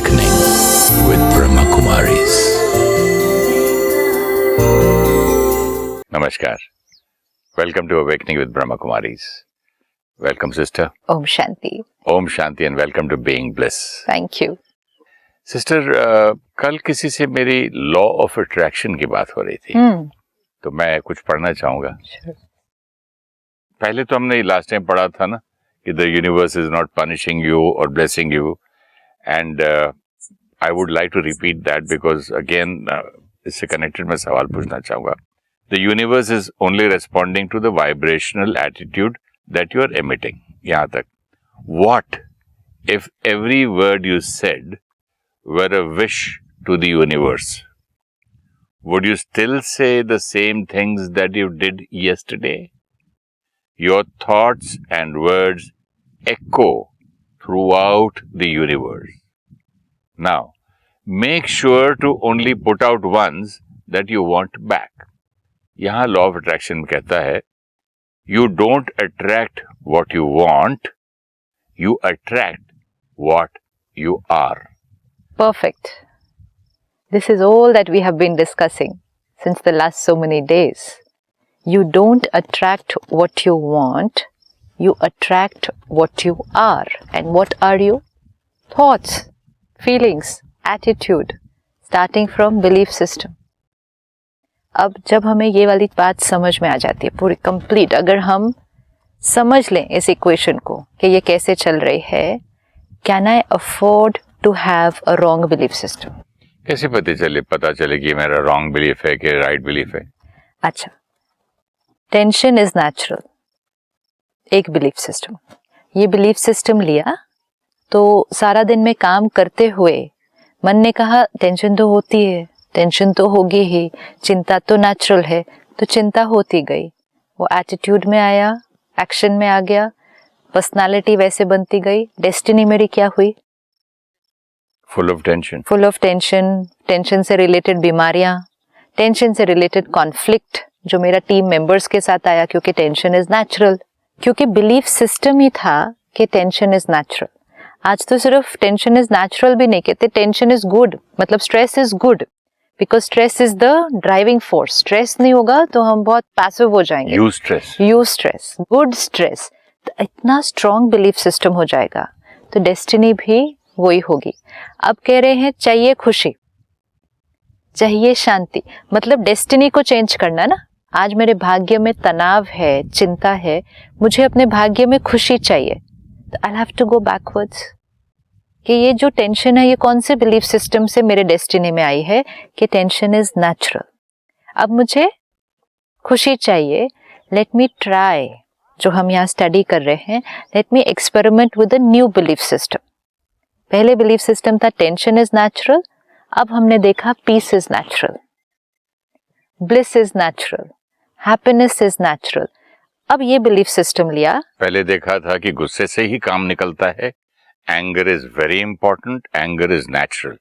Awakening with Brahma Kumaris. Namaskar. Welcome to Awakening with Brahma Kumaris. Welcome, sister. Om Shanti. Om Shanti and welcome to Being Bliss. Thank you. Sister कल किसी से मेरी law of attraction की बात हो रही थी, तो मैं कुछ पढ़ना चाहूंगा. पहले तो हमने लास्ट टाइम पढ़ा था ना कि the universe is not punishing you और blessing you, and I would like to repeat that because again इससे कनेक्टेड मैं सवाल पूछना चाहूंगा. The universe is only responding to the vibrational attitude that you are emitting. यहाँ तक. What if every word you said were a wish to the universe? Would you still say the same things that you did yesterday? Your thoughts and words echo throughout the universe. Now, make sure to only put out ones that you want back. यहाँ law of attraction कहता है, you don't attract what you want, you attract what you are. Perfect. This is all that we have been discussing since the last so many days. You don't attract what you want, you attract what you are. And what are you? Thoughts, feelings, attitude, starting from belief system. अब जब हमें ये वाली बात समझ में आ जाती है पूरी कंप्लीट, अगर हम समझ लें इस इक्वेशन को कि ये कैसे चल रही है, can I afford to have a wrong belief system? कैसे पता चले कि मेरा रॉन्ग बिलीफ है कि राइट बिलीफ है? अच्छा, टेंशन इज नेचुरल. एक बिलीफ सिस्टम, ये बिलीफ सिस्टम लिया तो सारा दिन में काम करते हुए मन ने कहा टेंशन तो होती है, टेंशन तो होगी ही, चिंता तो नेचुरल है, तो चिंता होती गई. वो एटीट्यूड में आया, एक्शन में आ गया, पर्सनालिटी वैसे बनती गई. डेस्टिनी मेरी क्या हुई? Full of tension. Full of tension. Tension से रिलेटेड बीमारियां, टेंशन से रिलेटेड कॉन्फ्लिक्ट जो मेरा टीम मेंबर्स के साथ आया, क्योंकि टेंशन इज नेचुरल, क्योंकि बिलीफ सिस्टम ही था कि टेंशन इज नेचुरल. आज तो सिर्फ टेंशन इज नेचुरल भी नहीं कहते, टेंशन इज गुड. मतलब stress is good because stress is the driving force. Stress नहीं होगा तो हम बहुत पैसिव हो जाएंगे. Use stress, good stress. तो इतना स्ट्रॉन्ग बिलीफ सिस्टम हो जाएगा तो डेस्टिनी भी वही होगी. अब कह रहे हैं चाहिए खुशी, चाहिए शांति, मतलब डेस्टिनी को चेंज करना ना. आज मेरे भाग्य में तनाव है, चिंता है, मुझे अपने भाग्य में खुशी चाहिए, तो I have to go backwards कि ये जो टेंशन है ये कौन से बिलीफ सिस्टम से मेरे डेस्टिनी में आई है कि टेंशन इज नेचुरल. अब मुझे खुशी चाहिए. लेट मी ट्राई, जो हम यहाँ स्टडी कर रहे हैं, let me experiment with a new belief system. पहले बिलीफ सिस्टम था टेंशन इज नेचुरल, अब हमने देखा peace is natural, bliss is natural, happiness is natural. अब ये बिलीफ सिस्टम लिया. पहले देखा था कि गुस्से से ही काम निकलता है, anger is very important, anger is natural.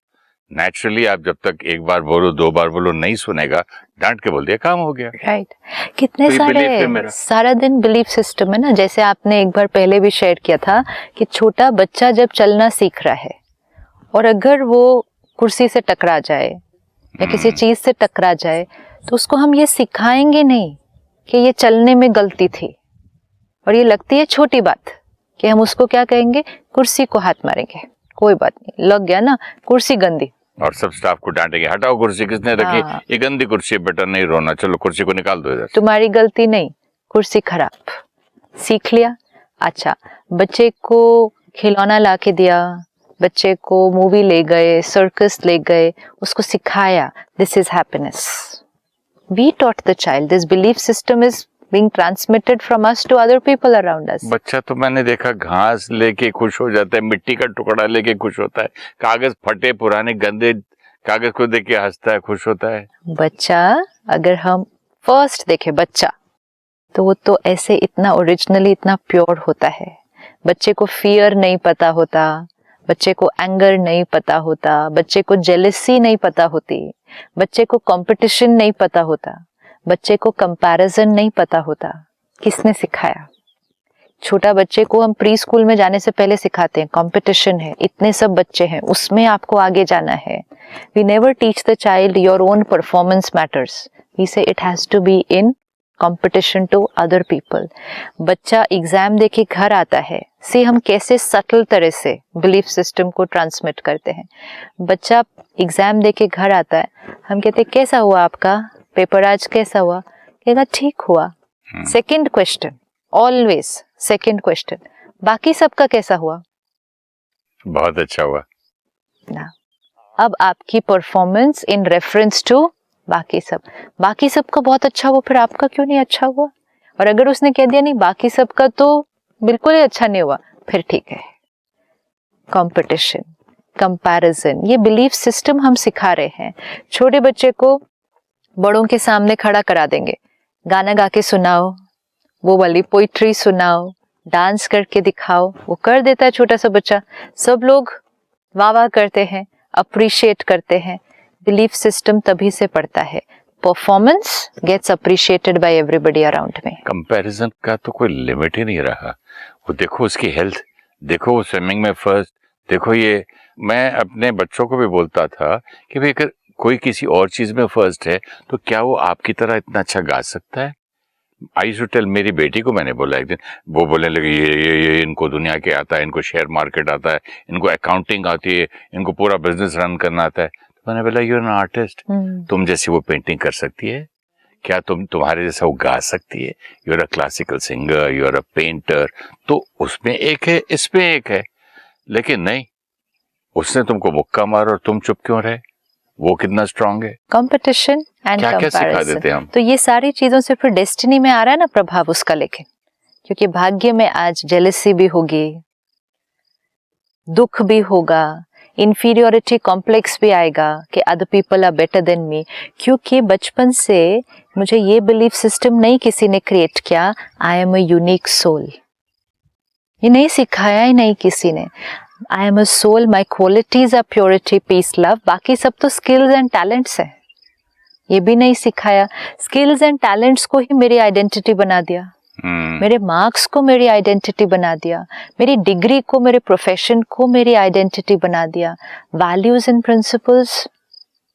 Naturally आप जब तक एक बार बोलो, दो बार बोलो, नहीं सुनेगा, डांट के बोल दिया, काम हो गया. राइट. कितने तो सारा दिन बिलीफ सिस्टम है ना. जैसे आपने एक बार पहले भी शेयर किया था कि छोटा बच्चा जब चलना सीख रहा है और अगर वो कुर्सी से टकरा जाए या किसी चीज से टकरा जाए तो उसको हम ये सिखाएंगे नहीं कि ये चलने में गलती थी, और ये लगती है छोटी बात कि हम उसको क्या कहेंगे, कुर्सी को हाथ मारेंगे, कोई बात नहीं, लग गया ना, कुर्सी गंदी, और सब स्टाफ को डांटेंगे, हटाओ कुर्सी, किसने रखी? ये गंदी कुर्सी है बेटा, नहीं रोना, चलो कुर्सी को निकाल दो इधर. तुम्हारी गलती नहीं, कुर्सी खराब. सीख लिया. अच्छा, बच्चे को खिलौना ला के दिया, बच्चे को मूवी ले गए, सर्कस ले गए, उसको सिखाया this is happiness. We taught the child. This belief system is being transmitted from us to other people around us. बच्चा तो मैंने देखा घास लेके खुश हो जाता है, मिट्टी का टुकड़ा लेके खुश होता है, कागज फटे पुराने गंदे कागज को देख के हंसता है, खुश होता है. बच्चा, अगर हम फर्स्ट देखें बच्चा, तो वो तो ऐसे इतना ओरिजिनली इतना प्योर होता है. बच्चे को फियर नहीं पता होता, बच्चे को एंगर नहीं पता होता, बच्चे को जेलसी नहीं पता होती, बच्चे को कंपटीशन नहीं पता होता, बच्चे को कंपैरिजन नहीं पता होता. किसने सिखाया? छोटा बच्चे को हम प्री स्कूल में जाने से पहले सिखाते हैं कंपटीशन है, इतने सब बच्चे हैं, उसमें आपको आगे जाना है. We never teach the child your own performance matters. We say it has to be in competition to other people. बच्चा एग्जाम देके घर आता है, से हम कैसे सटल तरह से बिलीफ सिस्टम को ट्रांसमिट करते हैं. बच्चा एग्जाम देके घर आता है, हम कहते हैं कैसा हुआ आपका पेपर आज, कैसा हुआ, कहेगा ठीक हुआ. Second question, always second question, बाकी सबका कैसा हुआ? बहुत अच्छा हुआ ना. अब आपकी परफॉर्मेंस इन रेफरेंस टू बाकी सबका बहुत अच्छा हुआ, फिर आपका क्यों नहीं अच्छा हुआ? और अगर उसने कह दिया नहीं बाकी सबका तो बिल्कुल ही अच्छा नहीं हुआ, फिर ठीक है. कंपटीशन, कंपैरिजन, ये बिलीफ सिस्टम हम सिखा रहे हैं. छोटे बच्चे को बड़ों के सामने खड़ा करा देंगे, गाना गा के सुनाओ, वो वाली पोइट्री सुनाओ, डांस करके दिखाओ, वो कर देता है छोटा सा बच्चा. सब लोग वाह वाह करते हैं, अप्रिशिएट करते हैं. बिलीफ सिस्टम तभी से पड़ता है. Performance gets appreciated by everybody around में. कंपैरिजन का तो कोई लिमिट ही नहीं रहा. वो देखो उसकी हेल्थ, देखो वो स्विमिंग में फर्स्ट, देखो ये. मैं अपने बच्चों को भी बोलता था कि भाई अगर कोई किसी और चीज में फर्स्ट है तो क्या वो आपकी तरह इतना अच्छा गा सकता है? आई टू टेल, मेरी बेटी को मैंने बोला एक दिन, वो बोलने लगी ये इनको दुनिया के आता है, इनको शेयर मार्केट आता है, इनको अकाउंटिंग आती है, इनको पूरा बिजनेस रन करना आता है. तो मैंने बोला यू आर एन आर्टिस्ट, तुम जैसी वो पेंटिंग कर सकती है क्या? तुम्हारे जैसा वो गा सकती है? You are a classical singer, you are a painter. तो उसमें एक है, इसमें एक है. लेकिन नहीं, उसने तुमको मुक्का मारा और तुम चुप क्यों रहे? वो कितना स्ट्रांग है. कंपटीशन एंड क्या क्या सिखा देते हैं हम. तो ये सारी चीजों से फिर डेस्टिनी में आ रहा है ना प्रभाव उसका. लेकिन क्योंकि भाग्य में आज जेलसी भी होगी, दुख भी होगा, इंफीरियोरिटी कॉम्प्लेक्स भी आएगा कि other people are better than me. क्योंकि बचपन से मुझे ये बिलीफ सिस्टम नहीं किसी ने क्रिएट किया, I am a unique soul. ये नहीं सिखाया ही नहीं किसी ने. I am a soul, my qualities are purity, peace, love. बाकी सब तो स्किल्स एंड टैलेंट्स है, ये भी नहीं सिखाया. स्किल्स एंड टैलेंट्स को ही मेरी आइडेंटिटी बना दिया, मेरे मार्क्स को मेरी आइडेंटिटी बना दिया, मेरी डिग्री को, मेरे प्रोफेशन को मेरी आइडेंटिटी बना दिया. वैल्यूज एंड प्रिंसिपल्स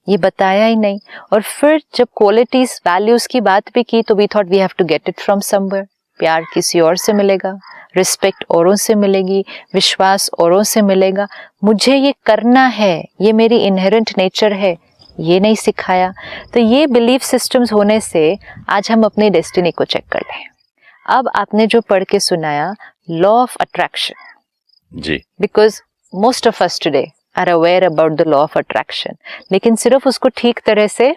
ये बताया ही नहीं. और फिर जब क्वालिटीज वैल्यूज की बात भी की तो we thought we have to get it from somewhere. प्यार किसी और से मिलेगा, रिस्पेक्ट औरों से मिलेगी, विश्वास औरों से मिलेगा. मुझे ये करना है, ये मेरी इनहेरेंट नेचर है, ये नहीं सिखाया. तो ये बिलीफ सिस्टम्स होने से आज हम अपनी डेस्टिनी को चेक कर लें. अब आपने जो पढ़ के सुनाया, law of attraction ji, because most of us today are aware about the law of attraction, लेकिन सिर्फ उसको ठीक तरह से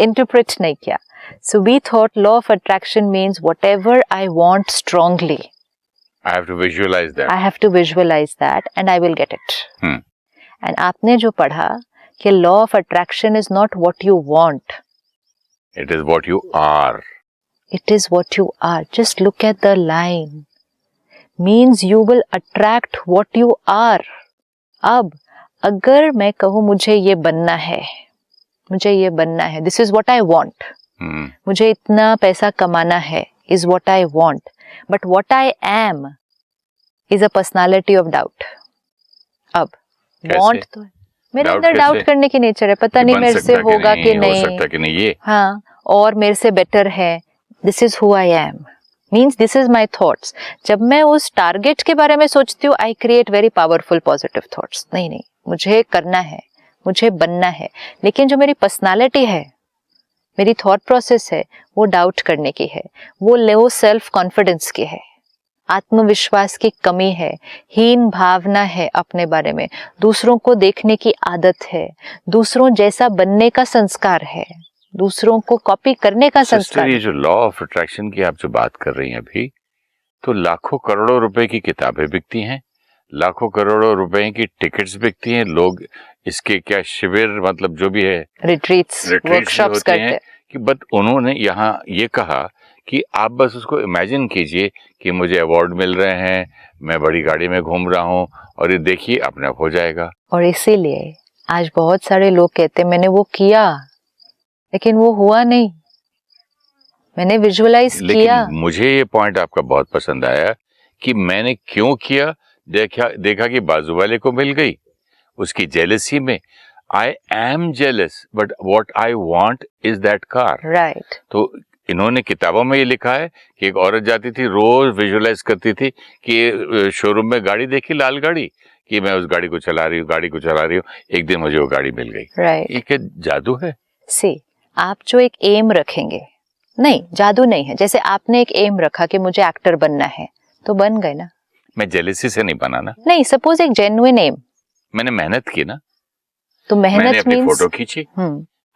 इंटरप्रेट नहीं किया. So we thought law of attraction means whatever I want strongly, I have to visualize that. I have to visualize that and I will get it. And आपने जो पढ़ा कि law of attraction is not what you want. It is what you are. It is what you are. Just look at the line. Means you will attract what you are. अब अगर मैं कहूँ मुझे ये बनना है, मुझे ये बनना है, this is what I want. मुझे इतना पैसा कमाना है, is what I want. But what I am is a personality of doubt. अब want तो है, मेरे अंदर डाउट करने की नेचर है, पता नहीं मेरे से होगा कि नहीं, हो सकता कि नहीं ये, हाँ, और मेरे से बेटर है. This is who I am. Means this is my thoughts. जब मैं उस टारगेट के बारे में सोचती हूँ, I create very powerful positive thoughts. नहीं, मुझे करना है, मुझे बनना है. लेकिन जो मेरी पर्सनालिटी है, मेरी थॉट प्रोसेस है, वो डाउट करने की है, वो लो सेल्फ कॉन्फिडेंस की है, आत्मविश्वास की कमी है, हीन भावना है अपने बारे में, दूसरों को देखने की आदत है, दूसरों जैसा बनने का संस्कार है, दूसरों को कॉपी करने का संस्कार. ये जो लॉ ऑफ अट्रैक्शन की आप जो बात कर रही हैं अभी, तो लाखों करोड़ों रुपए की किताबें बिकती हैं, लाखों करोड़ों रुपए की टिकट्स बिकती हैं. लोग इसके क्या शिविर, मतलब जो भी है, रिट्रीट्स वर्कशॉप्स करते हैं कि बट उन्होंने यहाँ ये कहा कि आप बस उसको इमेजिन कीजिए कि मुझे अवार्ड मिल रहे हैं, मैं बड़ी गाड़ी में घूम रहा हूँ और ये देखिए अपने आप हो जाएगा. और इसीलिए आज बहुत सारे लोग कहते हैं मैंने वो किया लेकिन वो हुआ नहीं, मैंने विजुअलाइज किया. मुझे ये पॉइंट आपका बहुत पसंद आया कि मैंने क्यों किया, देखा कि बाजू वाले को मिल गई, उसकी जेलसी में I am jealous, but what I want is that car. Right. तो इन्होंने किताबों में ये लिखा है कि एक औरत जाती थी, रोज विजुअलाइज करती थी कि शोरूम में गाड़ी देखी, लाल गाड़ी, कि मैं उस गाड़ी को चला रही हूँ, एक दिन मुझे वो गाड़ी मिल गई। राइट। ये क्या जादू है? सी, आप जो एक एम रखेंगे, नहीं जादू नहीं है। जैसे आपने एक एम रखा कि मुझे एक्टर बनना है, तो बन गए ना। मैं जेलसी से नहीं बना ना। नहीं, सपोज एक जेन्युइन एम, मैंने मेहनत की ना। तो मैंने मेहनत अपनी मींस फोटो खींची,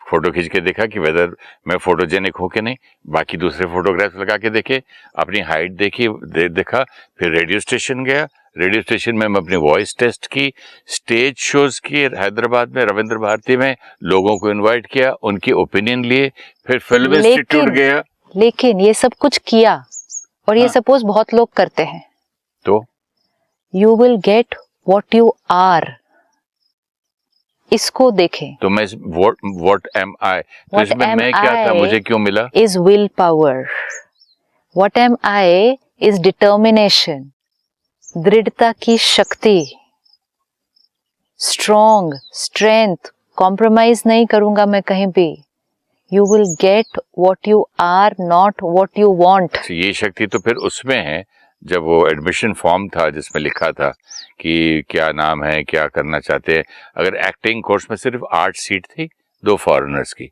फोटो खींच के देखा कि वेदर मैं फोटोजेनिक हो के नहीं, बाकी दूसरे फोटोग्राफ लगा के देखे, अपनी हाइट देखी, देखा, फिर रेडियो स्टेशन गया, रेडियो स्टेशन में मैं अपनी वॉइस टेस्ट की, स्टेज शोज किए हैदराबाद में, रविंद्र भारती में, लोगों को इनवाइट किया, उनकी ओपिनियन लिए, फिर फिल्म इंस्टीट्यूट गया। लेकिन ये सब कुछ किया और ये सपोज बहुत लोग करते हैं, तो you will get what you are. इसको देखें। तो मैं व्हाट एम आई, तो What इसमें am मैं क्या था, I मुझे क्यों मिला? is willpower. What am I is determination. दृढ़ता की शक्ति, स्ट्रॉन्ग, स्ट्रेंथ, कॉम्प्रोमाइज नहीं करूंगा मैं कहीं भी। You will get what you are, not what you want. ये शक्ति तो फिर उसमें है, जब वो एडमिशन फॉर्म था जिसमें लिखा था कि क्या नाम है, क्या करना चाहते हैं। अगर एक्टिंग कोर्स में सिर्फ 8 सीट थी, 2 फॉरेनर्स की,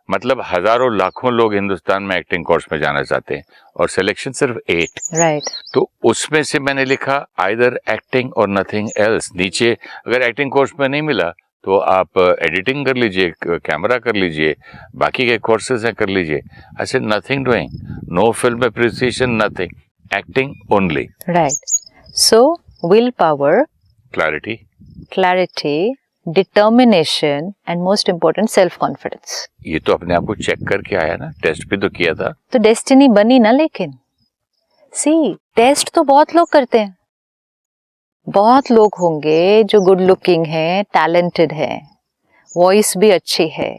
मतलब हजारों लाखों लोग हिंदुस्तान में एक्टिंग कोर्स में जाना चाहते हैं और सिलेक्शन सिर्फ 8। राइट। तो उसमें से मैंने लिखा आइदर एक्टिंग और नथिंग एल्स। नीचे अगर एक्टिंग कोर्स में नहीं मिला तो आप एडिटिंग कर लीजिए, कैमरा कर लीजिए, बाकी के कोर्सेज हैं कर लीजिए। I said nothing doing, no film appreciation, nothing, acting only. Right. So will power, clarity, determination and most important self confidence. ये तो अपने आप को चेक करके आया ना, टेस्ट भी तो किया था। तो डेस्टिनी बनी ना। लेकिन सी, टेस्ट तो बहुत लोग करते हैं, बहुत लोग होंगे जो गुड लुकिंग है, टैलेंटेड है, वॉइस भी अच्छी है,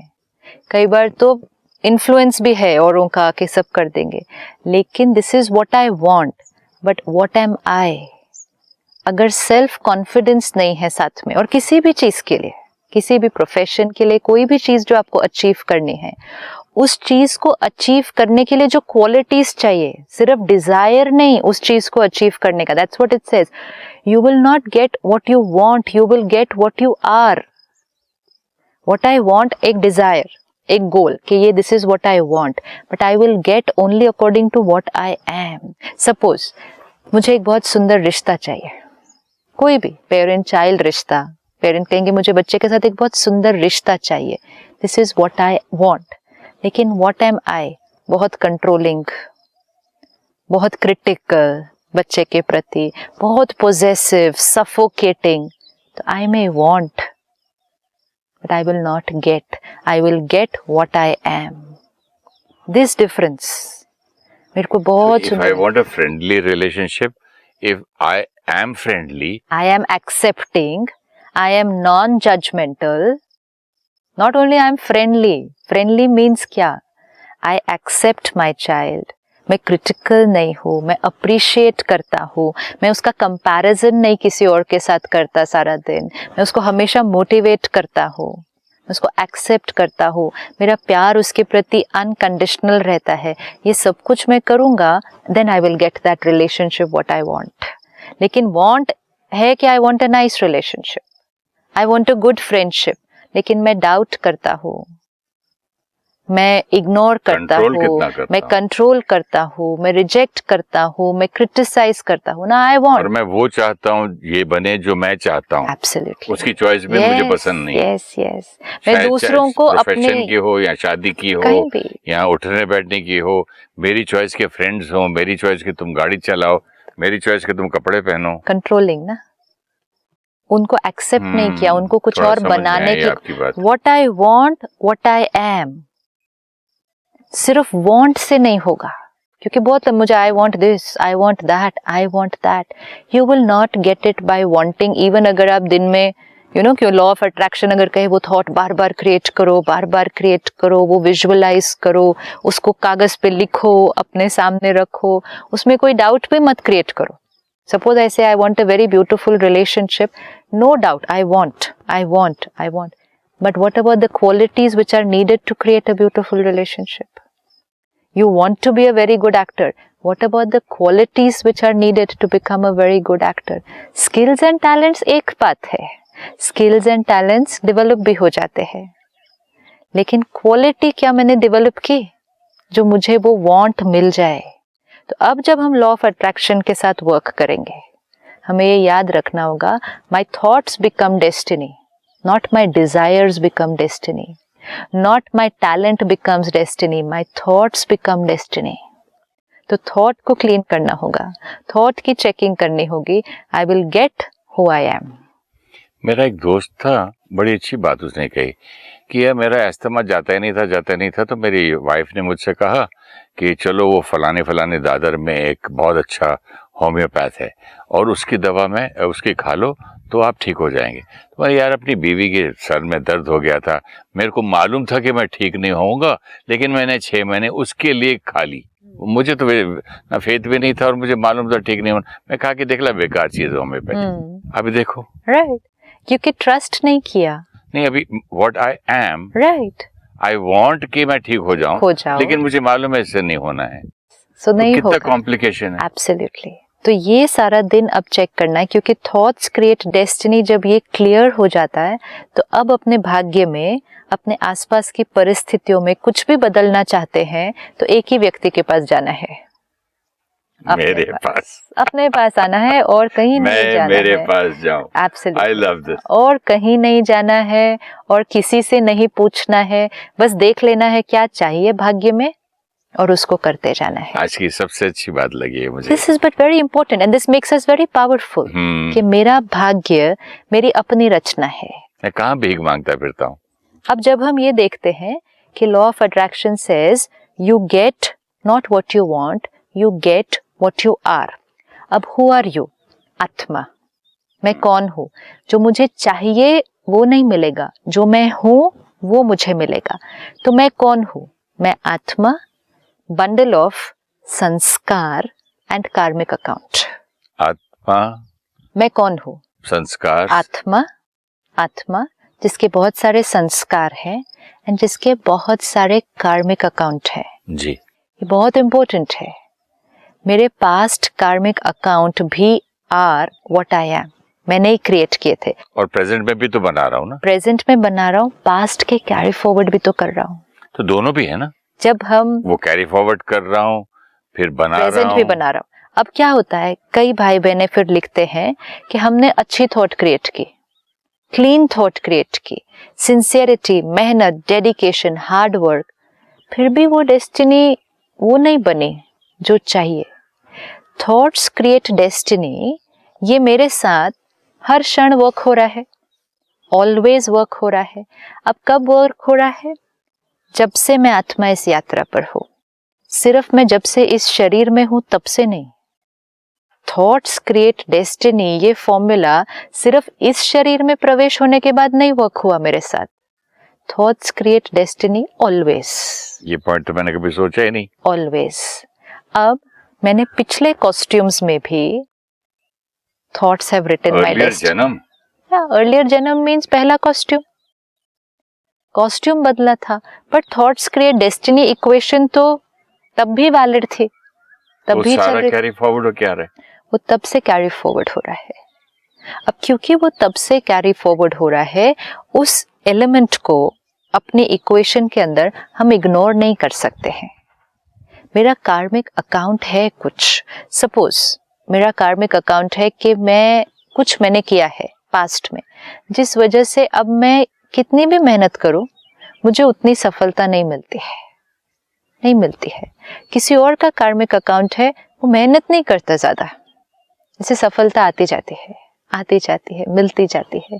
कई बार तो इन्फ्लुएंस भी है औरों का कि सब कर देंगे, लेकिन this is what I want, but what am I. अगर सेल्फ कॉन्फिडेंस नहीं है साथ में, और किसी भी चीज के लिए, किसी भी प्रोफेशन के लिए, कोई भी चीज जो आपको अचीव करनी है, उस चीज को अचीव करने के लिए जो क्वालिटीज चाहिए, सिर्फ डिजायर नहीं उस चीज को अचीव करने का। That's what it says, you will not get what you want, you will get what you are. What I want एक डिजायर, एक गोल कि ये this is what I want, but I will get only according to what I am. Suppose मुझे एक बहुत सुंदर रिश्ता चाहिए, कोई भी पेरेंट चाइल्ड रिश्ता, पेरेंट कहेंगे मुझे बच्चे के साथ एक बहुत सुंदर रिश्ता चाहिए, this is what I want. लेकिन व्हाट एम आई, बहुत कंट्रोलिंग, बहुत क्रिटिकल बच्चे के प्रति, बहुत पोजेसिव, सफोकेटिंग, तो I may want but I will not get, I will get what I am. This difference मेरे को बहुत सुंदर। If I want a friendly relationship, if I am friendly, I am accepting, I am non-judgmental. Not only I am friendly, friendly means क्या? I accept my child. मैं critical नहीं हूँ, मैं appreciate करता हूँ, मैं उसका comparison नहीं किसी और के साथ करता सारा दिन, मैं उसको हमेशा motivate करता हूँ, मैं उसको accept करता हूँ, मेरा प्यार उसके प्रति unconditional रहता है। ये सब कुछ मैं करूँगा, then I will get that relationship what I want. लेकिन वांट है कि आई want a nice relationship, I want a good friendship, लेकिन मैं डाउट करता हूँ, मैं इग्नोर करता हूँ, मैं कंट्रोल करता हूँ, मैं रिजेक्ट करता हूँ, मैं क्रिटिसाइज करता हूँ ना। आई वांट, और मैं वो चाहता हूँ ये बने जो मैं चाहता हूँ। एब्सोल्युटली, उसकी चॉइस भी मुझे पसंद नहीं। यस यस, मैं दूसरों को अपने की हो या शादी की हो या उठने बैठने की हो, मेरी चॉइस के फ्रेंड्स हो, मेरी चॉइस के तुम गाड़ी चलाओ, मेरी चॉइस के तुम कपड़े पहनो। कंट्रोलिंग ना, उनको एक्सेप्ट नहीं किया, उनको कुछ और बनाने की। What I want, what I M, सिर्फ वांट से नहीं होगा, क्योंकि बहुत मुझे I want this, I want that, I want that, you will not get it by wanting. Even अगर आप दिन में क्यों लॉ ऑफ अट्रैक्शन अगर कहे वो थॉट बार बार क्रिएट करो, बार बार क्रिएट करो, वो विजुअलाइज करो, उसको कागज पे लिखो, अपने सामने रखो, उसमें कोई डाउट भी मत क्रिएट करो, Suppose I say I want a very beautiful relationship. No doubt, I want. But what about the qualities which are needed to create a beautiful relationship? You want to be a very good actor. What about the qualities which are needed to become a very good actor? Skills and talents एक बात है. Skills and talents develop भी हो जाते हैं. लेकिन quality क्या मैंने develop की? जो मुझे वो want मिल जाए. तो अब जब हम law of attraction के साथ work करेंगे, हमें ये याद रखना होगा, my thoughts become destiny, not my desires become destiny, not my talent becomes destiny, my thoughts become destiny. तो थॉट को क्लीन करना होगा, थॉट की चेकिंग करनी होगी. आई will gate who I am. मेरा एक दोस्त था, बड़ी अच्छी बात उसने कही कि यार मेरा अस्थमा जाता ही नहीं था. तो मेरी वाइफ ने मुझसे कहा कि चलो वो फलाने दादर में एक बहुत अच्छा होम्योपैथ है और उसकी दवा में उसकी खा लो तो आप ठीक हो जाएंगे. तो यार अपनी बीवी के सर में दर्द हो गया था, मेरे को मालूम था कि मैं ठीक नहीं होऊंगा, लेकिन मैंने 6 महीने उसके लिए खा ली. मुझे तो ना फेथ भी नहीं था और मुझे मालूम था ठीक नहीं होना. मैं कहा कि देख ला बेकार चीज होम्योपैथी. अभी देखो, राइट, क्योंकि ट्रस्ट नहीं किया. नहीं, अभी what I M, right, I want कि मैं ठीक हो जाऊं, लेकिन मुझे मालूम है इससे नहीं होना है. सो नहीं कितना होगा. कॉम्प्लिकेशन है. एब्सोल्युटली. तो ये सारा दिन अब चेक करना है, क्योंकि थॉट्स क्रिएट डेस्टिनी जब ये क्लियर हो जाता है तो अब अपने भाग्य में, अपने आसपास की परिस्थितियों में कुछ भी बदलना चाहते हैं तो एक ही व्यक्ति के पास जाना है. मेरे पास, अपने पास आना है और कहीं नहीं जाना है. मेरे पास जाऊं. एब्सोल्युटली. I love this. और कहीं नहीं जाना है और किसी से नहीं पूछना है, बस देख लेना है क्या चाहिए भाग्य में और उसको करते जाना है. आज की सबसे अच्छी बात लगी है मुझे. This is but very important and this makes us very powerful कि मेरा भाग्य मेरी अपनी रचना है. मैं कहाँ भीख मांगता फिरता हूँ. अब जब हम ये देखते हैं कि law of attraction says you get not what you want, you get what you are. अब हु आर यू? आत्मा. मैं कौन हूँ? जो मुझे चाहिए वो नहीं मिलेगा, जो मैं हूँ वो मुझे मिलेगा. तो मैं कौन हूँ? मैं आत्मा, बंडल ऑफ संस्कार एंड कार्मिक अकाउंट. आत्मा. मैं कौन हूँ? संस्कार. आत्मा जिसके बहुत सारे संस्कार हैं एंड जिसके बहुत सारे कार्मिक अकाउंट है. जी, ये बहुत इंपॉर्टेंट है. मेरे पास्ट कार्मिक अकाउंट भी आर व्हाट आई एम. मैंने ही क्रिएट किए थे और प्रेजेंट में भी तो बना रहा हूँ ना. प्रेजेंट में बना रहा हूँ, पास्ट के कैरी फॉरवर्ड भी तो कर रहा हूँ. तो दोनों भी है ना. जब हम वो कैरी फॉरवर्ड कर रहा हूँ, फिर बना रहा हूँ, प्रेजेंट भी बना रहा हूँ. अब क्या होता है, कई भाई बहनें फिर लिखते हैं कि हमने अच्छी थॉट क्रिएट की, क्लीन थॉट क्रिएट की, सिंसियरिटी, मेहनत, डेडिकेशन, हार्ड वर्क, फिर भी वो डेस्टिनी वो नहीं बनी जो चाहिए. Thoughts create destiny. ये मेरे साथ हर क्षण वर्क हो रहा है, ऑलवेज वर्क हो रहा है. अब कब वर्क हो रहा है? जब से मैं आत्मा इस यात्रा पर हूं. सिर्फ मैं जब से इस शरीर में हूं तब से नहीं. थॉट्स क्रिएट डेस्टिनी ये फॉर्मूला सिर्फ इस शरीर में प्रवेश होने के बाद नहीं वर्क हुआ मेरे साथ. Thoughts create destiny always. ये पॉइंट तो मैंने कभी सोचा ही नहीं. ऑलवेज. अब मैंने पिछले कॉस्ट्यूम्स में भी thoughts have written my destiny. जन्म. अर्लियर जन्म मींस पहला कॉस्ट्यूम बदला था, but thoughts create destiny equation तो तब भी वैलिड थी, तब भी सारा कैरी फॉरवर्ड हो क्या रहा है. वो तब से कैरी फॉरवर्ड हो रहा है. अब क्योंकि वो तब से कैरी फॉरवर्ड हो रहा है, उस एलिमेंट को अपनी इक्वेशन के अंदर हम इग्नोर नहीं कर सकते हैं. मेरा कार्मिक अकाउंट है कुछ. सपोज मेरा कार्मिक अकाउंट है कि मैंने किया है पास्ट में, जिस वजह से अब मैं कितनी भी मेहनत करूं मुझे उतनी सफलता नहीं मिलती है. किसी और का कार्मिक अकाउंट है, वो मेहनत नहीं करता ज्यादा, इसे सफलता आती जाती है, मिलती जाती है.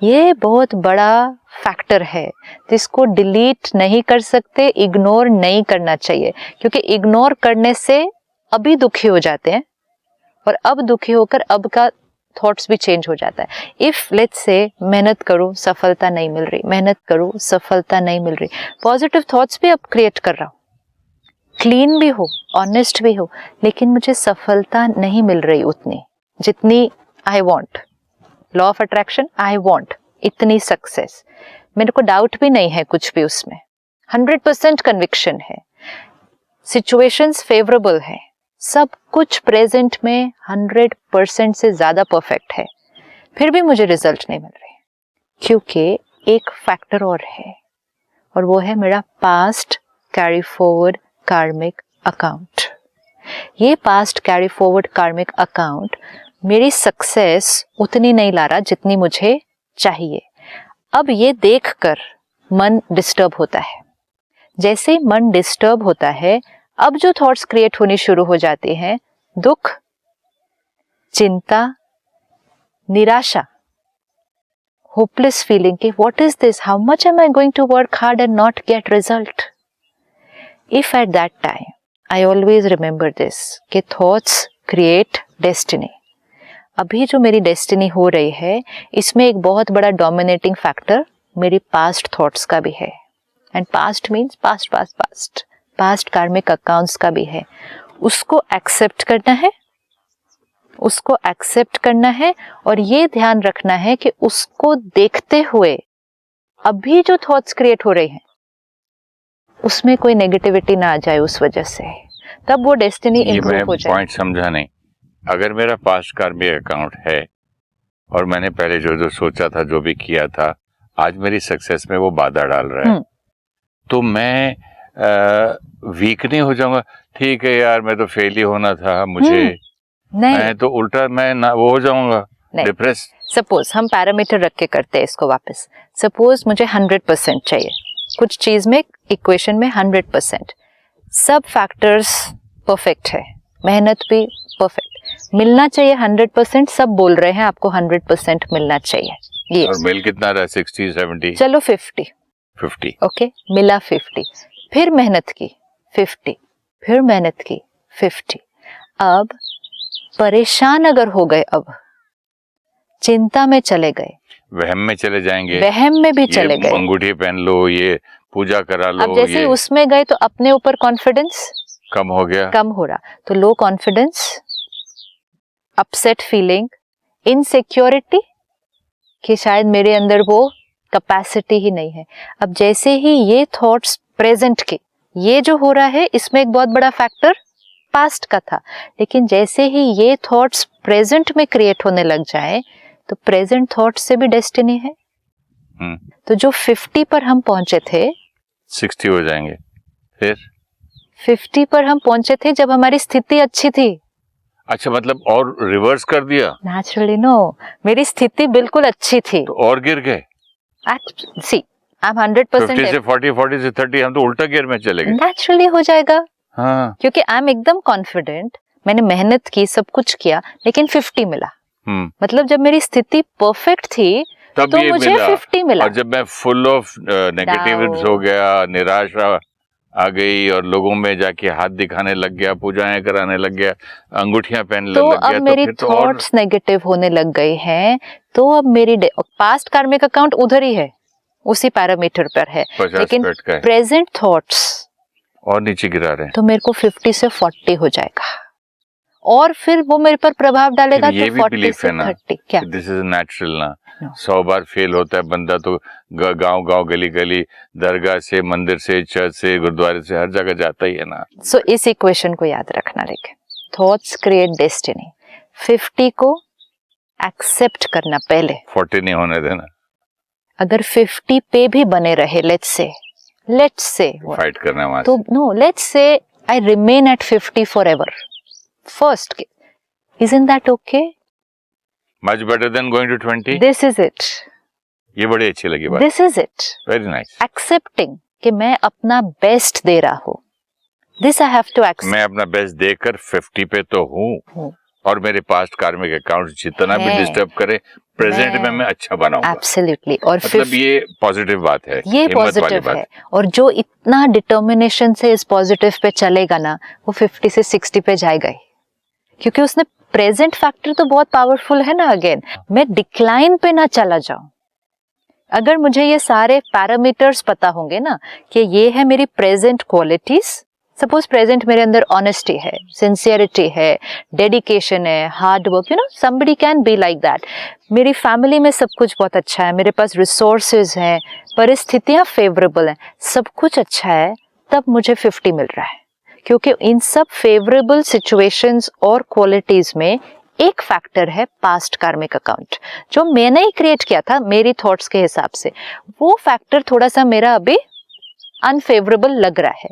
ये बहुत बड़ा फैक्टर है जिसको डिलीट नहीं कर सकते, इग्नोर नहीं करना चाहिए, क्योंकि इग्नोर करने से अभी दुखी हो जाते हैं और अब दुखी होकर अब का थॉट्स भी चेंज हो जाता है. इफ लेट्स से मेहनत करूं सफलता नहीं मिल रही, पॉजिटिव थॉट्स भी अब क्रिएट कर रहा हूं, क्लीन भी हो, ऑनेस्ट भी हो, लेकिन मुझे सफलता नहीं मिल रही उतनी. जितनी I want, law of attraction, I want इतनी सक्सेस, मेरे को डाउट भी नहीं है कुछ भी उसमें, 100% कन्विक्शन है, सिचुएशंस फेवरेबल है, सब कुछ प्रेजेंट में 100% से ज्यादा परफेक्ट है, फिर भी मुझे रिजल्ट नहीं मिल रहे, क्योंकि एक फैक्टर और है, और वो है मेरा past carry forward karmic account. ये past carry forward karmic account मेरी सक्सेस उतनी नहीं ला रहा जितनी मुझे चाहिए। अब ये देखकर मन डिस्टर्ब होता है। जैसे ही मन डिस्टर्ब होता है, अब जो थॉट्स क्रिएट होनी शुरू हो जाते हैं, दुख, चिंता, निराशा, होपलेस फीलिंग कि what is this, how much am I going to work hard and not get result. If at that time I always remember this कि थॉट्स क्रिएट डेस्टिनी। अभी जो मेरी डेस्टिनी हो रही है, इसमें एक बहुत बड़ा डोमिनेटिंग फैक्टर मेरी पास्ट थॉट्स का भी है, and past means past past past past कार्मिक अकाउंट्स का भी है। उसको एक्सेप्ट करना है, उसको एक्सेप्ट करना है, और ये ध्यान रखना है कि उसको देखते हुए अभी जो थॉट्स क्रिएट हो रहे हैं उसमें कोई नेगेटिविटी ना आ जाए उस वजह से, तब वो डेस्टिनी इंप्रूव हो जाए। पॉइंट समझा नहीं। अगर मेरा पास्ट कार्मिक अकाउंट है और मैंने पहले जो जो सोचा था, जो भी किया था, आज मेरी सक्सेस में वो बाधा डाल रहा है, तो मैं वीक नहीं हो जाऊंगा, ठीक है यार मैं तो फेल ही होना था मुझे, नहीं, मैं तो उल्टा मैं ना वो हो जाऊंगा डिप्रेस। सपोज हम पैरामीटर रख के करते हैं इसको वापस। सपोज मुझे 100% चाहिए कुछ चीज में, इक्वेशन में 100%, सब फैक्टर्स परफेक्ट है, मेहनत भी परफेक्ट, मिलना चाहिए 100%, सब बोल रहे हैं आपको 100% मिलना चाहिए, ये और मिल कितना रहा, 60 70, चलो 50, ओके, मिला 50, फिर मेहनत की 50, फिर मेहनत की 50, अब परेशान अगर हो गए, अब चिंता में चले गए, वहम में चले जाएंगे, वहम में भी चले गए, अंगूठी पहन लो, ये पूजा करा लो, अब जैसे उसमें गए तो अपने ऊपर कॉन्फिडेंस कम हो गया, कम हो रहा, तो low confidence, upset feeling, insecurity कि शायद मेरे अंदर वो कैपेसिटी ही नहीं है। अब जैसे ही ये थॉट्स प्रेजेंट के, ये जो हो रहा है इसमें एक बहुत बड़ा फैक्टर पास्ट का था, लेकिन जैसे ही ये थॉट्स प्रेजेंट में क्रिएट होने लग जाए तो प्रेजेंट थॉट्स से भी डेस्टिनी है। तो जो 50 पर हम पहुंचे थे, 60 हो जाएंगे, फिर 50 पर हम पहुंचे थे जब हमारी स्थिति अच्छी थी। अच्छा, मतलब और रिवर्स कर दिया? नेचुरली नो, मेरी स्थिति बिल्कुल अच्छी थी, तो और गिर गए। सी आई एम 100% 50 से 40, 40 से 30, हम तो उल्टा गियर में चले गए। नेचुरली हो जाएगा, हाँ, क्योंकि आई एम एकदम कॉन्फिडेंट, मैंने मेहनत की, सब कुछ किया, लेकिन 50 मिला। मतलब जब मेरी स्थिति परफेक्ट थी तब तो मुझे 50 मिला, और जब मैं फुल ऑफ नेगेटिविटी हो गया, निराशा आ गई और लोगों में जाके हाथ दिखाने लग गया, पूजाएं कराने लग गया, अंगूठियां पहनने लग गया, अब मेरी थॉट्स नेगेटिव होने लग गए हैं, तो अब मेरी पास्ट कार्मिक अकाउंट उधर ही है, उसी पैरामीटर पर है, लेकिन प्रेजेंट थॉट्स और नीचे गिरा रहे हैं, तो मेरे को 50 से 40 हो जाएगा, और फिर वो मेरे पर प्रभाव डालेगा, तो 40 से 30। क्या दिस इज नेचुरल ना? 100 बार फेल होता है बंदा, तो गांव गांव गली गली, दरगाह से, मंदिर से, चर्च से, गुरुद्वारे से, हर जगह जाता ही है ना। सो इस इक्वेशन को याद रखना, लेकिन थॉट्स क्रिएट डेस्टिनी। 50 को एक्सेप्ट करना पहले, 40 नहीं होने देना। अगर 50 पे भी बने रहे, लेट्स से फाइट करना वहां, तो no, let's say I remain at 50 forever, first, isn't that okay? Much better than going to 20. This is it. ये बड़ी अच्छी लगी बात। This is it. Very nice. Accepting कि मैं अपना बेस्ट दे रहा हूँ. This I have to accept. मैं अपना बेस्ट देकर 50 पे तो हूँ, और मेरे पास्ट कार्मिक अकाउंट जितना भी डिस्टर्ब करे, प्रेजेंट में मैं अच्छा बनाऊंगा। Absolutely. और मतलब ये पॉजिटिव बात है, ये पॉजिटिव है, और जो इतना डिटर्मिनेशन से इस पॉजिटिव पे चलेगा ना, वो 50 से 60 पे जाएगा ही, क्योंकि उसने प्रेजेंट फैक्टर तो बहुत पावरफुल है ना। अगेन मैं डिक्लाइन पे ना चला जाऊं, अगर मुझे ये सारे पैरामीटर्स पता होंगे ना कि ये है मेरी प्रेजेंट क्वालिटीज, सपोज प्रेजेंट मेरे अंदर ऑनेस्टी है, सिंसियरिटी है, डेडिकेशन है, hard work, you know somebody can be like that. मेरी फैमिली में सब कुछ बहुत अच्छा है, मेरे पास रिसोर्सेज हैं, परिस्थितियां फेवरेबल हैं, सब कुछ अच्छा है, तब मुझे 50 मिल रहा है. क्योंकि इन सब फेवरेबल सिचुएशंस और क्वालिटीज में एक फैक्टर है पास्ट कार्मिक अकाउंट, जो मैंने ही क्रिएट किया था मेरी थॉट्स के हिसाब से. वो फैक्टर थोड़ा सा मेरा अभी अनफेवरेबल लग रहा है.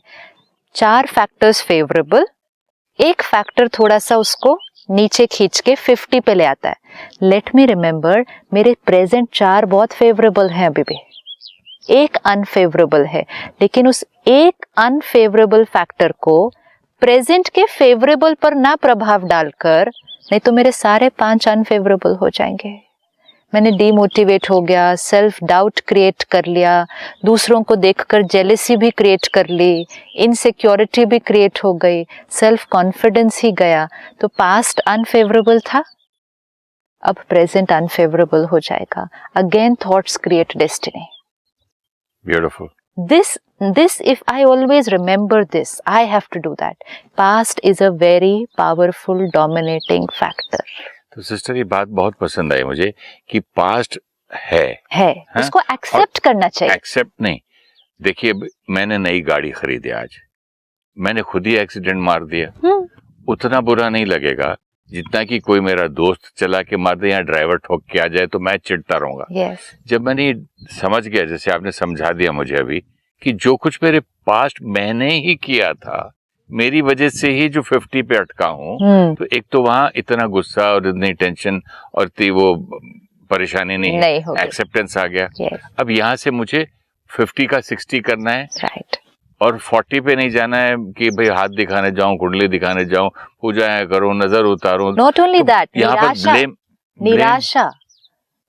4 फैक्टर्स फेवरेबल, एक फैक्टर थोड़ा सा उसको नीचे खींच के 50 पे ले आता है. लेट मी रिमेम्बर, मेरे प्रेजेंट 4 बहुत फेवरेबल हैं, अभी भी एक अनफेवरेबल है. लेकिन उस एक अनफेवरेबल फैक्टर को प्रेजेंट के फेवरेबल पर ना प्रभाव डालकर, नहीं तो मेरे सारे 5 अनफेवरेबल हो जाएंगे. मैंने डीमोटिवेट हो गया, सेल्फ डाउट क्रिएट कर लिया, दूसरों को देखकर जेलेसी भी क्रिएट कर ली, इनसिक्योरिटी भी क्रिएट हो गई, सेल्फ कॉन्फिडेंस ही गया. तो पास्ट अनफेवरेबल था, अब प्रेजेंट अनफेवरेबल हो जाएगा. Again thoughts create destiny. Beautiful. This if I always remember this, I have to do that. Past is a very powerful dominating factor. तो सिस्टर ये बात बहुत पसंद आई मुझे कि पास्ट है उसको एक्सेप्ट करना चाहिए. एक्सेप्ट नहीं. देखिए मैंने नई गाड़ी खरीदी आज, मैंने खुद ही एक्सीडेंट मार दिया, उतना बुरा नहीं लगेगा जितना कि कोई मेरा दोस्त चला के मार दे या ड्राइवर ठोक के आ जाए तो मैं चिढ़ता रहूंगा. yes. जब मैंने समझ गया, जैसे आपने समझा दिया मुझे अभी, कि जो कुछ मेरे पास्ट मैंने ही किया था, मेरी वजह से ही जो 50 पे अटका हूँ, तो एक तो वहां इतना गुस्सा और इतनी टेंशन और वो परेशानी नहीं एक्सेप्टेंस आ गया. yes. अब यहाँ से मुझे 50 का 60 करना है, right. और 40 पे नहीं जाना है कि भाई हाथ दिखाने जाऊं, कुंडली दिखाने जाऊं, पूजाएं करूं, नजर उतारूं. नॉट ओनली दैट,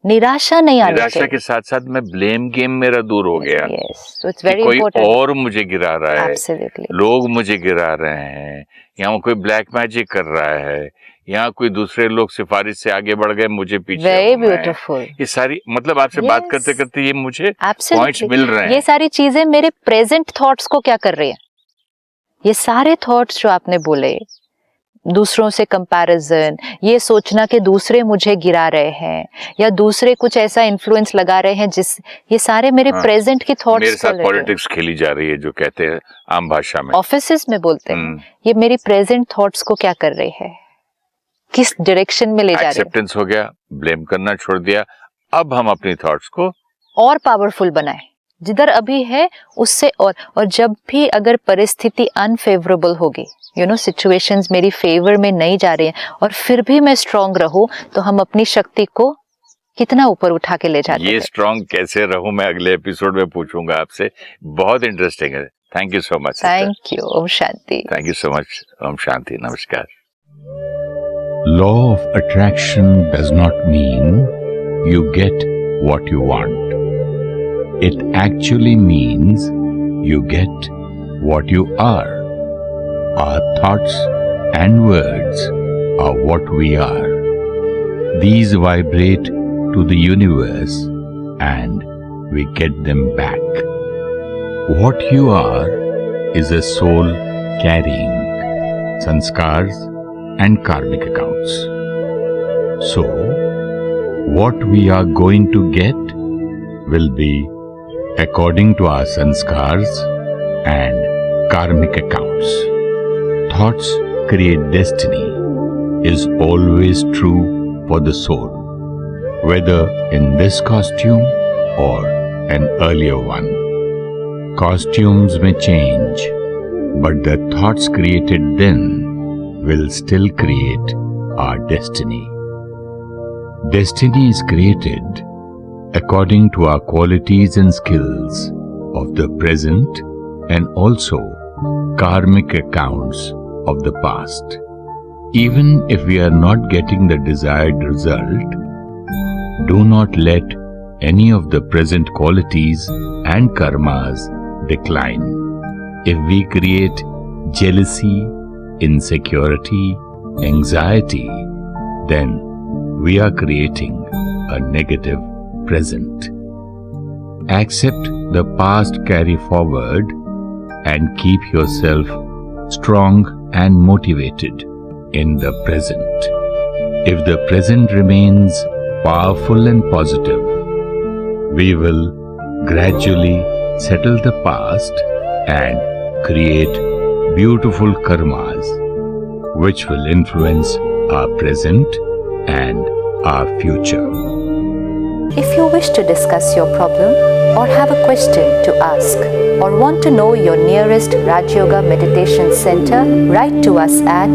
निराशा नहीं आनी चाहिए. निराशा के साथ साथ मैं ब्लेम गेम मेरा दूर हो गया. yes. so it's very कोई important. और मुझे गिरा रहा है. Absolutely. लोग मुझे गिरा रहे हैं, यहाँ कोई ब्लैक मैजिक कर रहा है, यहाँ कोई दूसरे लोग सिफारिश से आगे बढ़ गए, मुझे पीछे. Very beautiful. ये सारी मतलब आपसे yes. बात करते करते ये मुझे पॉइंट्स मिल रहे हैं. ये सारी चीजें मेरे प्रेजेंट थॉट्स को क्या कर रही है? ये सारे थॉट्स जो आपने बोले, दूसरों से कंपैरिजन, ये सोचना कि दूसरे मुझे गिरा रहे हैं या दूसरे कुछ ऐसा इन्फ्लुएंस लगा रहे हैं, जिस ये सारे मेरे प्रेजेंट की थॉट्स. मेरे साथ पॉलिटिक्स खेली जा रही है, जो कहते हैं आम भाषा में, ऑफिसेस में बोलते हैं. ये मेरी प्रेजेंट थॉट्स को क्या कर रही है, किस डायरेक्शन में ले जा रही है? एक्सेप्टेंस हो गया, ब्लेम करना छोड़ दिया, अब हम अपनी थॉट्स को और पावरफुल बनाए, जिधर अभी है उससे और जब भी अगर परिस्थिति अनफेवरेबल होगी, यू नो सिचुएशंस मेरी फेवर में नहीं जा रही हैं, और फिर भी मैं स्ट्रांग रहूं, तो हम अपनी शक्ति को कितना ऊपर उठा के ले जाते हैं. ये स्ट्रांग कैसे रहूं, मैं अगले एपिसोड में पूछूंगा आपसे. बहुत इंटरेस्टिंग है. Thank you so much. Thank you. ओम शांति. Thank you so much. ओम शांति. नमस्कार. Law of attraction does not mean you get what you want. It actually means you get what you are. Our thoughts and words are what we are. These vibrate to the universe and we get them back. What you are is a soul carrying sanskars and karmic accounts. So, what we are going to get will be according to our sanskars and karmic accounts. Thoughts create destiny is always true for the soul, whether in this costume or an earlier one. Costumes may change, but the thoughts created then will still create our destiny. Destiny is created according to our qualities and skills of the present and also karmic accounts of the past. Even if we are not getting the desired result, do not let any of the present qualities and karmas decline. If we create jealousy, insecurity, anxiety, then we are creating a negative present. Accept the past carry forward and keep yourself strong and motivated in the present. If the present remains powerful and positive, we will gradually settle the past and create beautiful karmas which will influence our present and our future. If you wish to discuss your problem or have a question to ask or want to know your nearest Raj Yoga Meditation Center, write to us at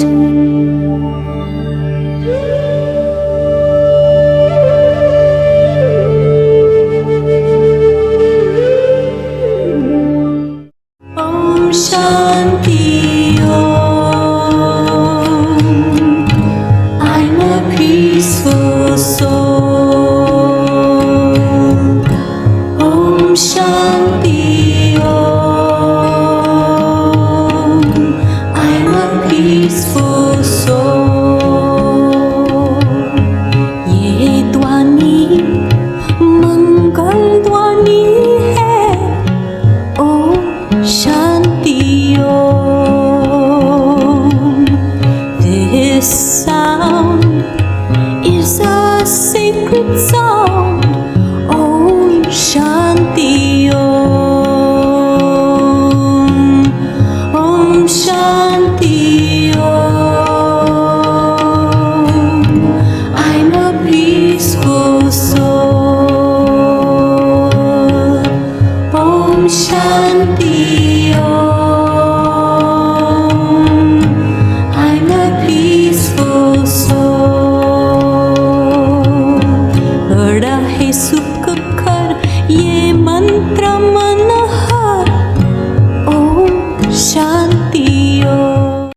Om Shanti Om. I'm a peaceful soul. Om Shanti